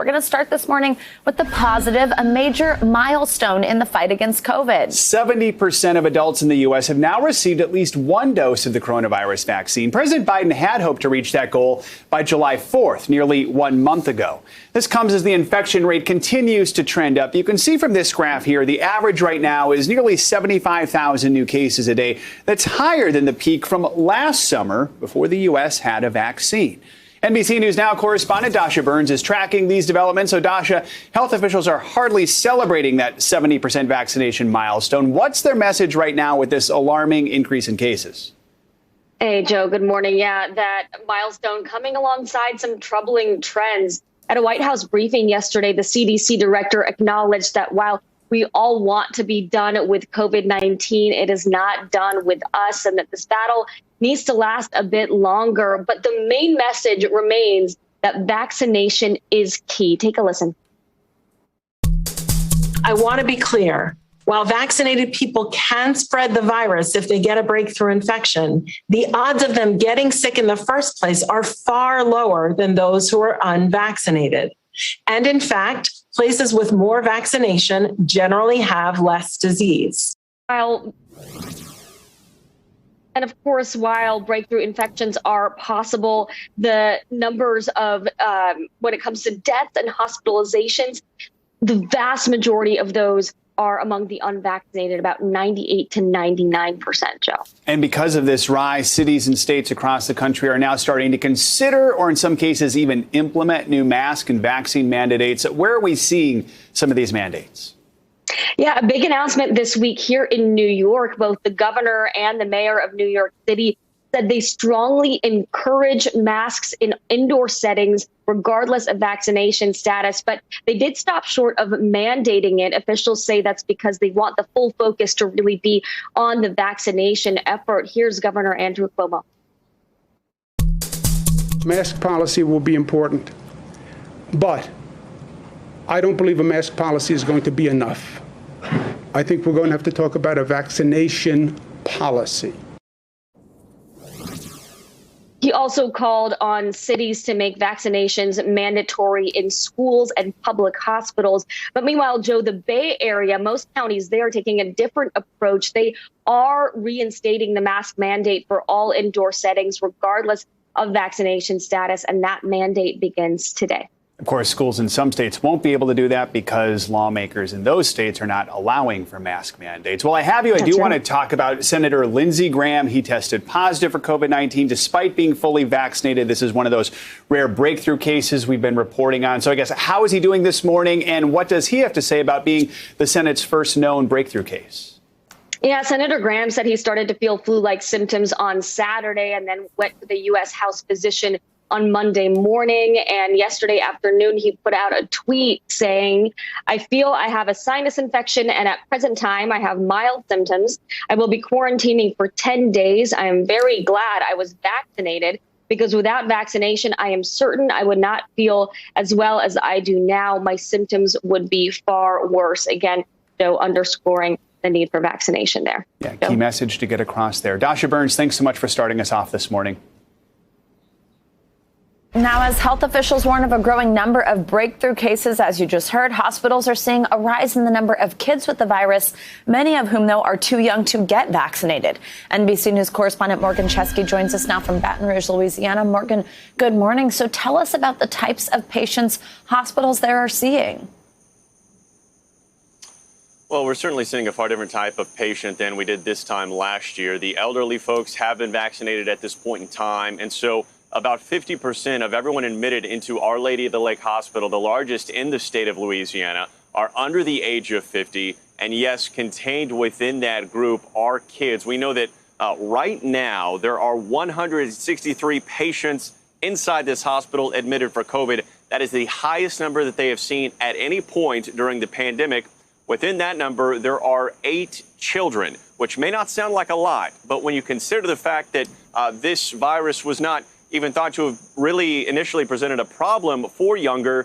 We're going to start this morning with the positive, a major milestone in the fight against COVID. 70% of adults in the U.S. have now received at least one dose of the coronavirus vaccine. President Biden had hoped to reach that goal by July 4th, nearly 1 month ago. This comes as the infection rate continues to trend up. You can see from this graph here, the average right now is nearly 75,000 new cases a day. That's higher than the peak from last summer before the U.S. had a vaccine. NBC News Now correspondent Dasha Burns is tracking these developments. So, Dasha, health officials are hardly celebrating that 70% vaccination milestone. What's their message right now with this alarming increase in cases? Hey, Joe, good morning. Yeah, that milestone coming alongside some troubling trends. At a White House briefing yesterday, the CDC director acknowledged that while we all want to be done with COVID-19, it is not done with us, and that this battle needs to last a bit longer. But the main message remains that vaccination is key. Take a listen. I want to be clear. While vaccinated people can spread the virus if they get a breakthrough infection, the odds of them getting sick in the first place are far lower than those who are unvaccinated. And in fact, places with more vaccination generally have less disease. And of course, while breakthrough infections are possible, the numbers of when it comes to deaths and hospitalizations, the vast majority of those are among the unvaccinated, about 98 to 99%, Joe. And because of this rise, cities and states across the country are now starting to consider, or in some cases even implement, new mask and vaccine mandates. Where are we seeing some of these mandates? Yeah, a big announcement this week here in New York. Both the governor and the mayor of New York City said they strongly encourage masks in indoor settings, regardless of vaccination status. But they did stop short of mandating it. Officials say that's because they want the full focus to really be on the vaccination effort. Here's Governor Andrew Cuomo. Mask policy will be important, but I don't believe a mask policy is going to be enough. I think we're going to have to talk about a vaccination policy. He also called on cities to make vaccinations mandatory in schools and public hospitals. But meanwhile, Joe, the Bay Area, most counties there are taking a different approach. They are reinstating the mask mandate for all indoor settings, regardless of vaccination status. And that mandate begins today. Of course, schools in some states won't be able to do that because lawmakers in those states are not allowing for mask mandates. Well, I have you. I do want to talk about Senator Lindsey Graham. He tested positive for COVID-19 despite being fully vaccinated. This is one of those rare breakthrough cases we've been reporting on. So I guess, how is he doing this morning, and what does he have to say about being the Senate's first known breakthrough case? Yeah, Senator Graham said he started to feel flu-like symptoms on Saturday and then went to the U.S. House physician on Monday morning. And yesterday afternoon, he put out a tweet saying, "I feel I have a sinus infection, and at present time, I have mild symptoms. I will be quarantining for 10 days. I am very glad I was vaccinated, because without vaccination, I am certain I would not feel as well as I do now. My symptoms would be far worse." Again, Joe, underscoring the need for vaccination there. Yeah, key message to get across there. Dasha Burns, thanks so much for starting us off this morning. Now, as health officials warn of a growing number of breakthrough cases, as you just heard, hospitals are seeing a rise in the number of kids with the virus, many of whom, though, are too young to get vaccinated. NBC News correspondent Morgan Chesky joins us now from Baton Rouge, Louisiana. Morgan, good morning. So tell us about the types of patients hospitals there are seeing. Well, we're certainly seeing a far different type of patient than we did this time last year. The elderly folks have been vaccinated at this point in time, and so about 50% of everyone admitted into Our Lady of the Lake Hospital, the largest in the state of Louisiana, are under the age of 50. And yes, contained within that group are kids. We know that right now there are 163 patients inside this hospital admitted for COVID. That is the highest number that they have seen at any point during the pandemic. Within that number, there are 8 children, which may not sound like a lot, but when you consider the fact that this virus was not even thought to have really initially presented a problem for younger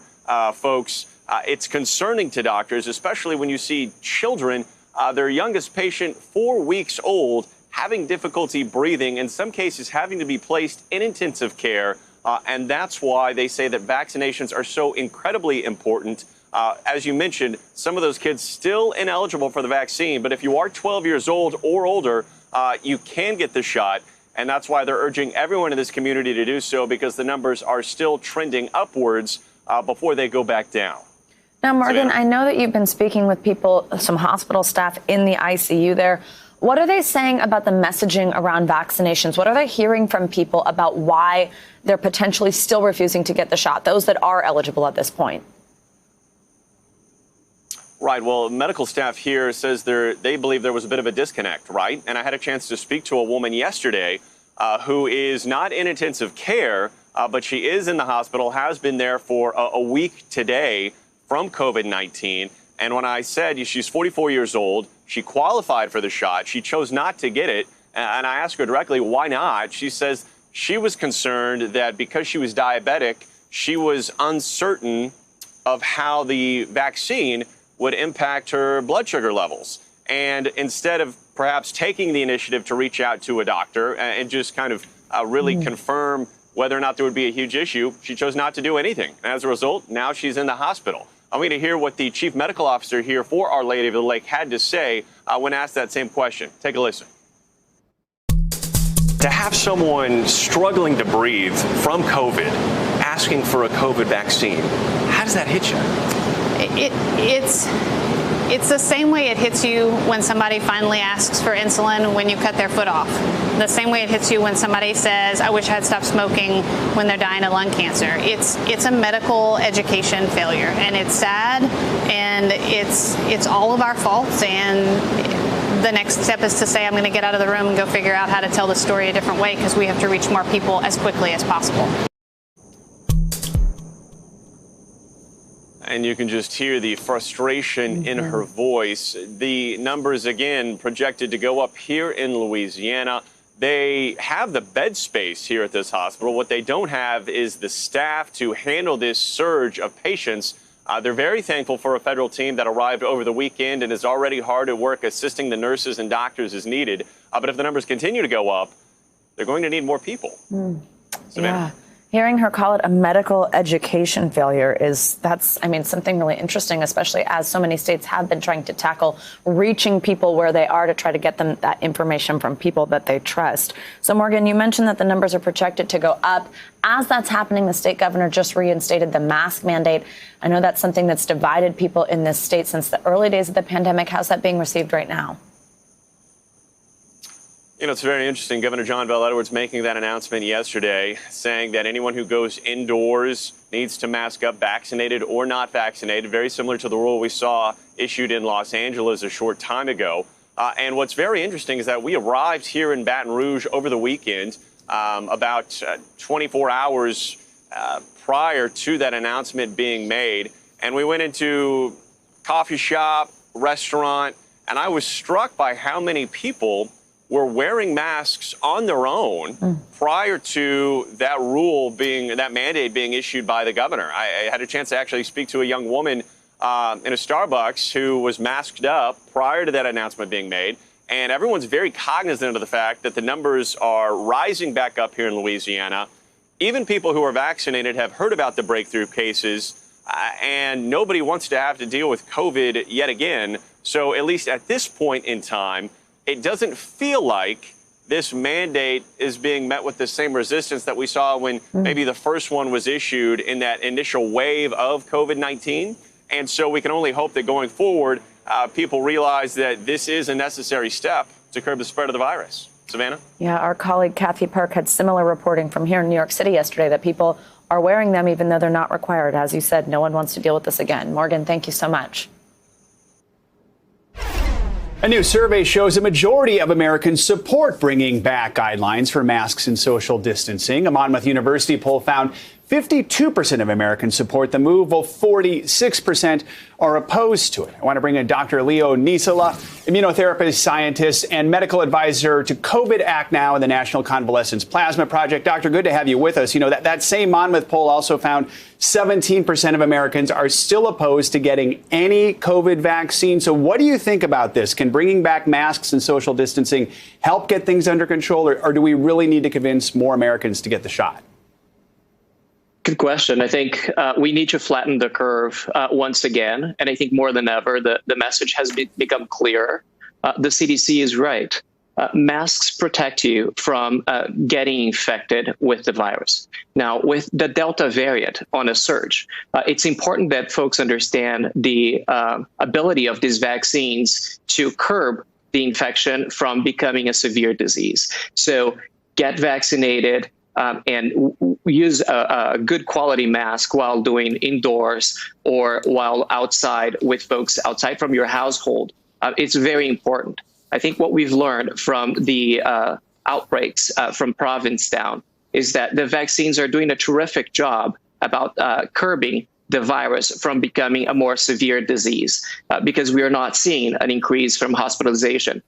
folks, it's concerning to doctors, especially when you see children, their youngest patient, 4 weeks old, having difficulty breathing, in some cases having to be placed in intensive care And that's why they say that vaccinations are so incredibly important. As you mentioned, some of those kids still ineligible for the vaccine. But if you are 12 years old or older, you can get the shot. And that's why they're urging everyone in this community to do so, because the numbers are still trending upwards before they go back down. Now, Morgan, I know that you've been speaking with people, some hospital staff in the ICU there. What are they saying about the messaging around vaccinations? What are they hearing from people about why they're potentially still refusing to get the shot, those that are eligible at this point? Right. Well, medical staff here says they believe there was a bit of a disconnect, right? And I had a chance to speak to a woman yesterday who is not in intensive care, but she is in the hospital, has been there for a week today from COVID-19. And when I said she's 44 years old, she qualified for the shot, she chose not to get it. And I asked her directly, why not? She says she was concerned that because she was diabetic, she was uncertain of how the vaccine would impact her blood sugar levels. And instead of perhaps taking the initiative to reach out to a doctor and just kind of really confirm whether or not there would be a huge issue, she chose not to do anything. And as a result, now she's in the hospital. I'm going to hear what the chief medical officer here for Our Lady of the Lake had to say when asked that same question. Take a listen. To have someone struggling to breathe from COVID asking for a COVID vaccine, how does that hit you? It's the same way it hits you when somebody finally asks for insulin when you cut their foot off. The same way it hits you when somebody says, I wish I had stopped smoking when they're dying of lung cancer. It's a medical education failure, and it's sad, and it's all of our faults. And the next step is to say, I'm going to get out of the room and go figure out how to tell the story a different way, because we have to reach more people as quickly as possible. And you can just hear the frustration in her voice. The numbers, again, projected to go up here in Louisiana. They have the bed space here at this hospital. What they don't have is the staff to handle this surge of patients. They're very thankful for a federal team that arrived over the weekend and is already hard at work assisting the nurses and doctors as needed. But if the numbers continue to go up, they're going to need more people. Yeah. Hearing her call it a medical education failure that's something really interesting, especially as so many states have been trying to tackle reaching people where they are to try to get them that information from people that they trust. So, Morgan, you mentioned that the numbers are projected to go up. As that's happening, the state governor just reinstated the mask mandate. I know that's something that's divided people in this state since the early days of the pandemic. How's that being received right now? You know, it's very interesting. Governor John Bel Edwards making that announcement yesterday, saying that anyone who goes indoors needs to mask up, vaccinated or not vaccinated, very similar to the rule we saw issued in Los Angeles a short time ago. And what's very interesting is that we arrived here in Baton Rouge over the weekend, about 24 hours prior to that announcement being made. And we went into coffee shop, restaurant, and I was struck by how many people were wearing masks on their own prior to that that mandate being issued by the governor. I had a chance to actually speak to a young woman in a Starbucks who was masked up prior to that announcement being made. And everyone's very cognizant of the fact that the numbers are rising back up here in Louisiana. Even people who are vaccinated have heard about the breakthrough cases, and nobody wants to have to deal with COVID yet again. So at least at this point in time, it doesn't feel like this mandate is being met with the same resistance that we saw when maybe the first one was issued in that initial wave of COVID-19. And so we can only hope that going forward, people realize that this is a necessary step to curb the spread of the virus. Savannah? Yeah, our colleague Kathy Park had similar reporting from here in New York City yesterday that people are wearing them even though they're not required. As you said, no one wants to deal with this again. Morgan, thank you so much. A new survey shows a majority of Americans support bringing back guidelines for masks and social distancing. A Monmouth University poll found 52% of Americans support the move, while 46% are opposed to it. I want to bring in Dr. Leo Nisola, immunotherapist, scientist, and medical advisor to COVID Act Now and the National Convalescence Plasma Project. Doctor, good to have you with us. You know, that same Monmouth poll also found 17% of Americans are still opposed to getting any COVID vaccine. So what do you think about this? Can bringing back masks and social distancing help get things under control, or do we really need to convince more Americans to get the shot? Good question. I think we need to flatten the curve once again. And I think more than ever, the message has become clearer. The CDC is right. Masks protect you from getting infected with the virus. Now, with the Delta variant on a surge, it's important that folks understand the ability of these vaccines to curb the infection from becoming a severe disease. So get vaccinated and use a good quality mask while doing indoors or while outside with folks outside from your household. It's very important. I think what we've learned from the outbreaks from Provincetown is that the vaccines are doing a terrific job about curbing the virus from becoming a more severe disease because we are not seeing an increase from hospitalization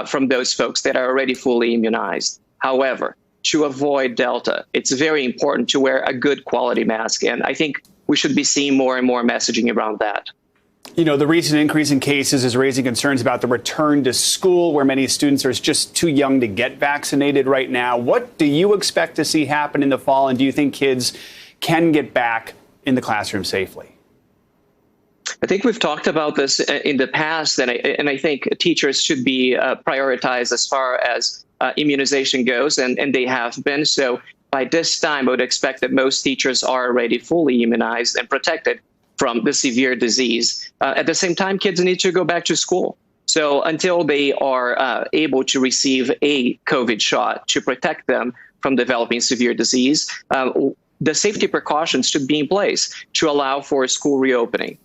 from those folks that are already fully immunized. However, to avoid Delta, it's very important to wear a good quality mask. And I think we should be seeing more and more messaging around that. You know, the recent increase in cases is raising concerns about the return to school, where many students are just too young to get vaccinated right now. What do you expect to see happen in the fall? And do you think kids can get back in the classroom safely? I think we've talked about this in the past, and I think teachers should be prioritized as far as immunization goes, and they have been. So by this time, I would expect that most teachers are already fully immunized and protected from the severe disease. At the same time, kids need to go back to school. So until they are able to receive a COVID shot to protect them from developing severe disease, the safety precautions should be in place to allow for school reopening.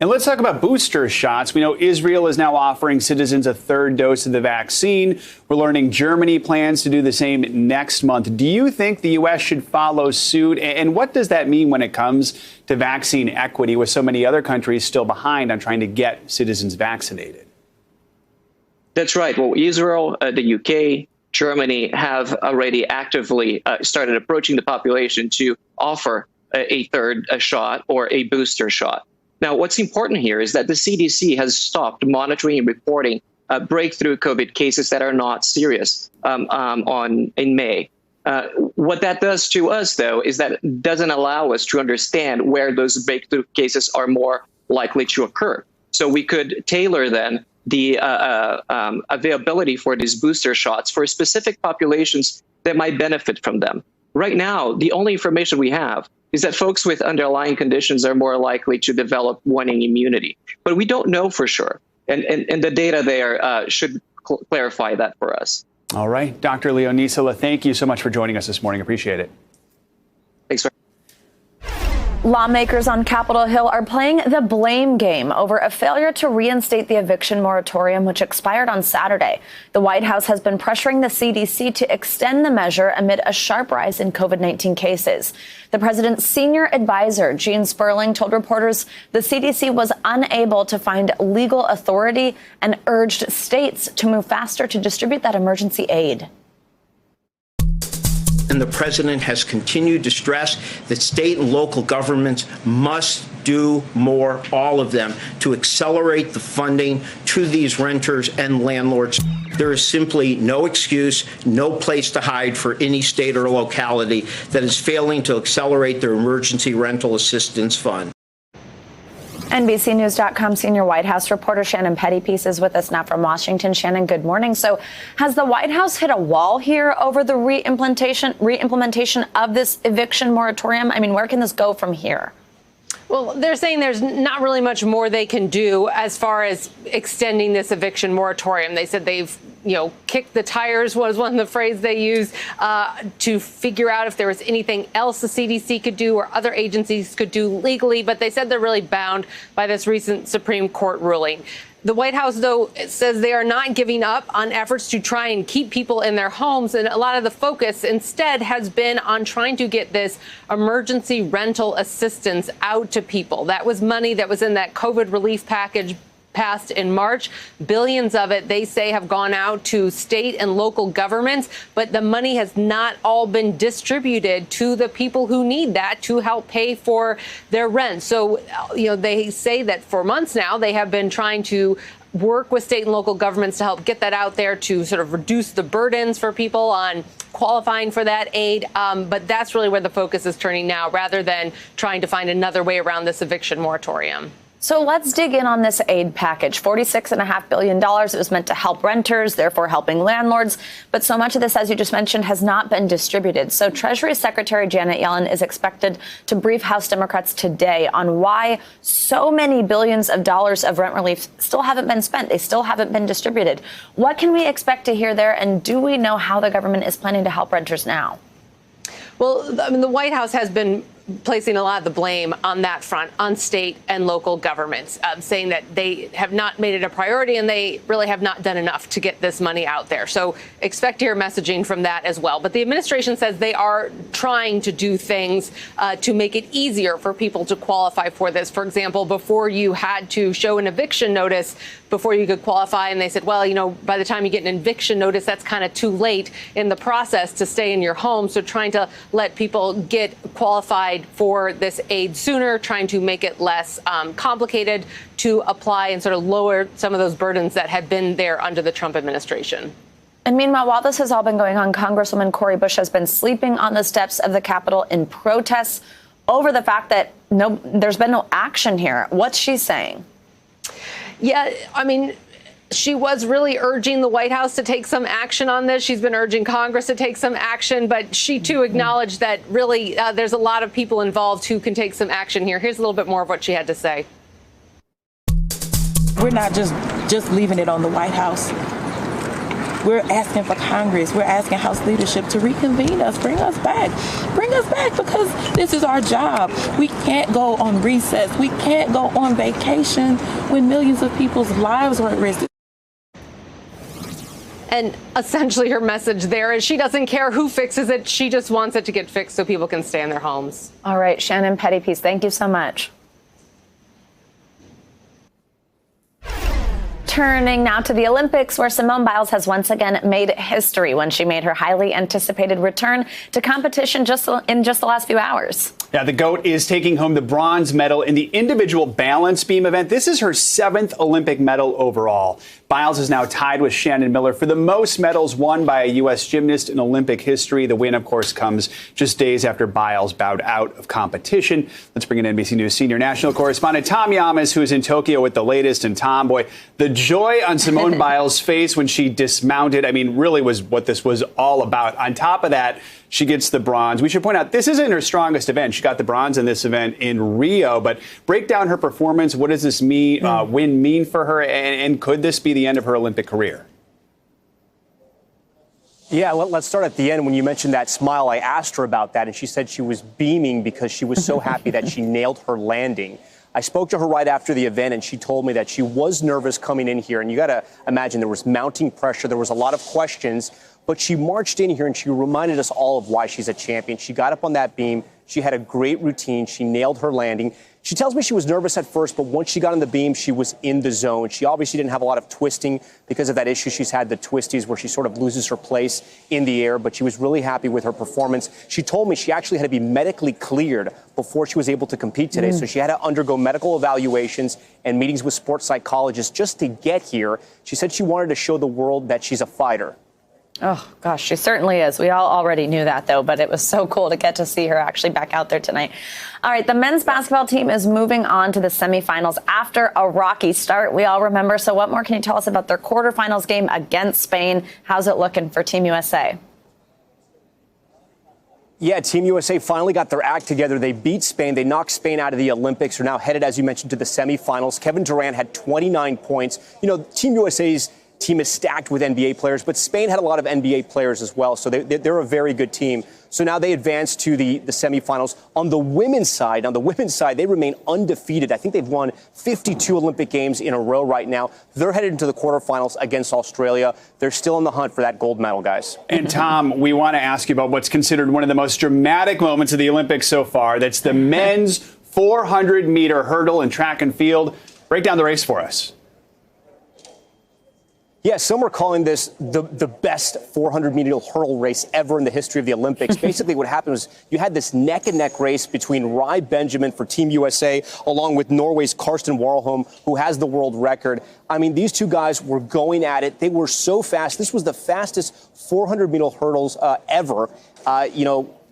And let's talk about booster shots. We know Israel is now offering citizens a third dose of the vaccine. We're learning Germany plans to do the same next month. Do you think the U.S. should follow suit? And what does that mean when it comes to vaccine equity, with so many other countries still behind on trying to get citizens vaccinated? That's right. Well, Israel, the UK, Germany have already actively started approaching the population to offer a third shot or a booster shot. Now, what's important here is that the CDC has stopped monitoring and reporting breakthrough COVID cases that are not serious in May. What that does to us, though, is that it doesn't allow us to understand where those breakthrough cases are more likely to occur. So we could tailor then the availability for these booster shots for specific populations that might benefit from them. Right now, the only information we have is that folks with underlying conditions are more likely to develop waning immunity. But we don't know for sure. And the data there should clarify that for us. All right. Dr. Leonisula, thank you so much for joining us this morning. Appreciate it. Thanks. Lawmakers on Capitol Hill are playing the blame game over a failure to reinstate the eviction moratorium, which expired on Saturday. The White House has been pressuring the CDC to extend the measure amid a sharp rise in COVID-19 cases. The president's senior advisor, Gene Sperling, told reporters the CDC was unable to find legal authority and urged states to move faster to distribute that emergency aid. And the president has continued to stress that state and local governments must do more, all of them, to accelerate the funding to these renters and landlords. There is simply no excuse, no place to hide for any state or locality that is failing to accelerate their emergency rental assistance fund. NBCNews.com senior White House reporter Shannon Pettypiece is with us now from Washington. Shannon, good morning. So has the White House hit a wall here over the reimplementation of this eviction moratorium? I mean, where can this go from here? Well, they're saying there's not really much more they can do as far as extending this eviction moratorium. They said they've, kicked the tires was one of the phrases they used to figure out if there was anything else the CDC could do or other agencies could do legally. But they said they're really bound by this recent Supreme Court ruling. The White House, though, says they are not giving up on efforts to try and keep people in their homes. And a lot of the focus instead has been on trying to get this emergency rental assistance out to people. That was money that was in that COVID relief package passed in March. Billions of it, they say, have gone out to state and local governments, but the money has not all been distributed to the people who need that to help pay for their rent. So, they say that for months now, they have been trying to work with state and local governments to help get that out there to sort of reduce the burdens for people on qualifying for that aid. But that's really where the focus is turning now, rather than trying to find another way around this eviction moratorium. So let's dig in on this aid package. $46.5 billion. It was meant to help renters, therefore helping landlords. But so much of this, as you just mentioned, has not been distributed. So Treasury Secretary Janet Yellen is expected to brief House Democrats today on why so many billions of dollars of rent relief still haven't been spent. They still haven't been distributed. What can we expect to hear there? And do we know how the government is planning to help renters now? Well, I mean, the White House has been placing a lot of the blame on that front, on state and local governments, saying that they have not made it a priority and they really have not done enough to get this money out there. So expect to hear messaging from that as well. But the administration says they are trying to do things to make it easier for people to qualify for this. For example, before you had to show an eviction notice before you could qualify, and they said, well, you know, by the time you get an eviction notice, that's kind of too late in the process to stay in your home. So trying to let people get qualified for this aid sooner, trying to make it less complicated to apply and sort of lower some of those burdens that had been there under the Trump administration. And meanwhile, while this has all been going on, Congresswoman Cori Bush has been sleeping on the steps of the Capitol in protests over the fact that there's been no action here. What's she saying? Yeah, I mean, she was really urging the White House to take some action on this. She's been urging Congress to take some action, but she too acknowledged that really there's a lot of people involved who can take some action here. Here's a little bit more of what she had to say. We're not just leaving it on the White House. We're asking for Congress. We're asking House leadership to reconvene us, bring us back because this is our job. We can't go on recess. We can't go on vacation when millions of people's lives are at risk. And essentially her message there is she doesn't care who fixes it. She just wants it to get fixed so people can stay in their homes. All right, Shannon Pettypiece, thank you so much. Turning now to the Olympics, where Simone Biles has once again made history when she made her highly anticipated return to competition in just the last few hours. Yeah, the GOAT is taking home the bronze medal in the individual balance beam event. This is her 7th Olympic medal overall. Biles is now tied with Shannon Miller for the most medals won by a U.S. gymnast in Olympic history. The win, of course, comes just days after Biles bowed out of competition. Let's bring in NBC News senior national correspondent Tom Yamas, who is in Tokyo with the latest. And Tom, boy, the joy on Simone Biles' face when she dismounted, I mean, really was what this was all about. On top of that, she gets the bronze. We should point out this isn't her strongest event. She got the bronze in this event in Rio. But break down her performance. What does this win mean for her? And could this be the end of her Olympic career? Yeah, let's start at the end. When you mentioned that smile, I asked her about that, and she said she was beaming because she was so happy that she nailed her landing. I spoke to her right after the event, and she told me that she was nervous coming in here. And you got to imagine there was mounting pressure. There was a lot of questions. But she marched in here and she reminded us all of why she's a champion. She got up on that beam. She had a great routine. She nailed her landing. She tells me she was nervous at first, but once she got on the beam, she was in the zone. She obviously didn't have a lot of twisting because of that issue she's had, the twisties, where she sort of loses her place in the air. But she was really happy with her performance. She told me she actually had to be medically cleared before she was able to compete today. So she had to undergo medical evaluations and meetings with sports psychologists just to get here. She said she wanted to show the world that she's a fighter. Oh, gosh, she certainly is. We all already knew that, though, but it was so cool to get to see her actually back out there tonight. All right, the men's basketball team is moving on to the semifinals after a rocky start, we all remember. So what more can you tell us about their quarterfinals game against Spain? How's it looking for Team USA? Yeah, Team USA finally got their act together. They beat Spain. They knocked Spain out of the Olympics. They're now headed, as you mentioned, to the semifinals. Kevin Durant had 29 points. You know, Team USA's team is stacked with NBA players, but Spain had a lot of NBA players as well, so they're a very good team. So now they advance to the semifinals. On the women's side, they remain undefeated. I think they've won 52 Olympic games in a row right now. They're headed into the quarterfinals against Australia. They're still in the hunt for that gold medal, guys. And Tom, we want to ask you about what's considered one of the most dramatic moments of the Olympics so far. That's the men's 400-meter hurdle in track and field. Break down the race for us. Yeah, some are calling this the best 400-meter hurdle race ever in the history of the Olympics. Basically, what happened was you had this neck-and-neck race between Rai Benjamin for Team USA, along with Norway's Karsten Warholm, who has the world record. I mean, these two guys were going at it. They were so fast. This was the fastest 400-meter hurdles ever.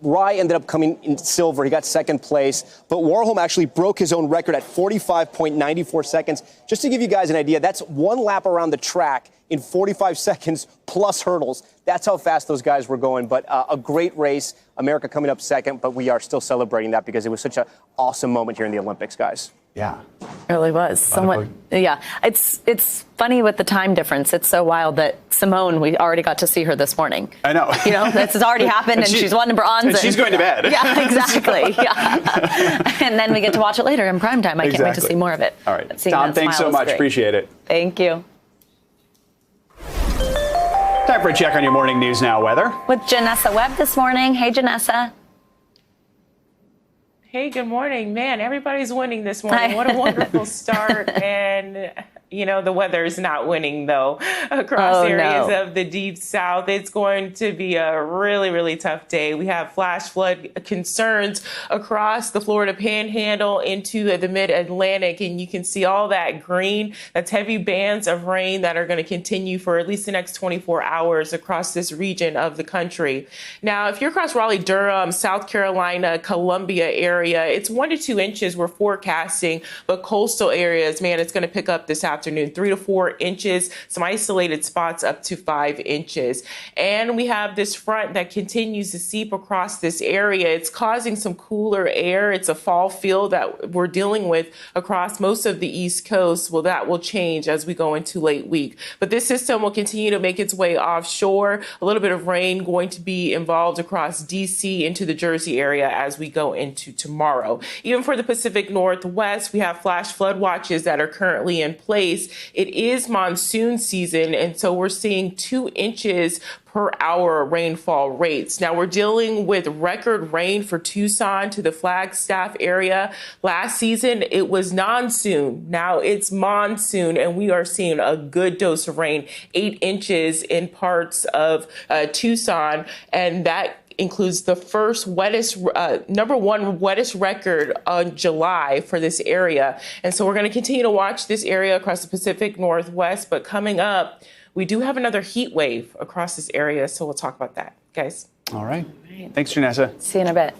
Rai ended up coming in silver. He got second place. But Warholm actually broke his own record at 45.94 seconds. Just to give you guys an idea, that's one lap around the track in 45 seconds plus hurdles. That's how fast those guys were going. But a great race. America coming up second, but we are still celebrating that because it was such an awesome moment here in the Olympics, guys. Yeah. It really was. Somewhat. Yeah. It's funny with the time difference. It's so wild that Simone, we already got to see her this morning. I know. This has already happened, and she's won bronze. And she's going to bed. Yeah, exactly. Yeah. And then we get to watch it later in primetime. I can't wait to see more of it. All right. Tom, thanks so much. Appreciate it. Thank you. Time for a check on your morning news now weather. With Janessa Webb this morning. Hey, Janessa. Hey, good morning. Man, everybody's winning this morning. What a wonderful start. And, the weather is not winning, though, across areas of the deep south. It's going to be a really, really tough day. We have flash flood concerns across the Florida Panhandle into the mid-Atlantic. And you can see all that green. That's heavy bands of rain that are going to continue for at least the next 24 hours across this region of the country. Now, if you're across Raleigh-Durham, South Carolina, Columbia area, it's 1 to 2 inches we're forecasting, but coastal areas, man, it's going to pick up this afternoon, 3 to 4 inches, some isolated spots up to 5 inches. And we have this front that continues to seep across this area. It's causing some cooler air. It's a fall feel that we're dealing with across most of the East Coast. Well, that will change as we go into late week. But this system will continue to make its way offshore. A little bit of rain going to be involved across D.C. into the Jersey area as we go into tomorrow. Even for the Pacific Northwest, we have flash flood watches that are currently in place. It is monsoon season, and so we're seeing 2 inches per hour rainfall rates. Now we're dealing with record rain for Tucson to the Flagstaff area. Last season, it was monsoon. Now it's monsoon, and we are seeing a good dose of rain, 8 inches in parts of Tucson, and that includes the first number one wettest record on July for this area. And so we're going to continue to watch this area across the Pacific Northwest. But coming up, we do have another heat wave across this area. So we'll talk about that, guys. All right. Thanks, Janessa. See you in a bit.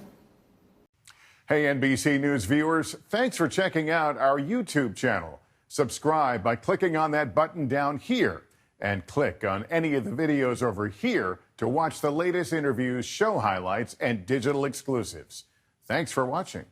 Hey, NBC News viewers, thanks for checking out our YouTube channel. Subscribe by clicking on that button down here and click on any of the videos over here to watch the latest interviews, show highlights, and digital exclusives. Thanks for watching.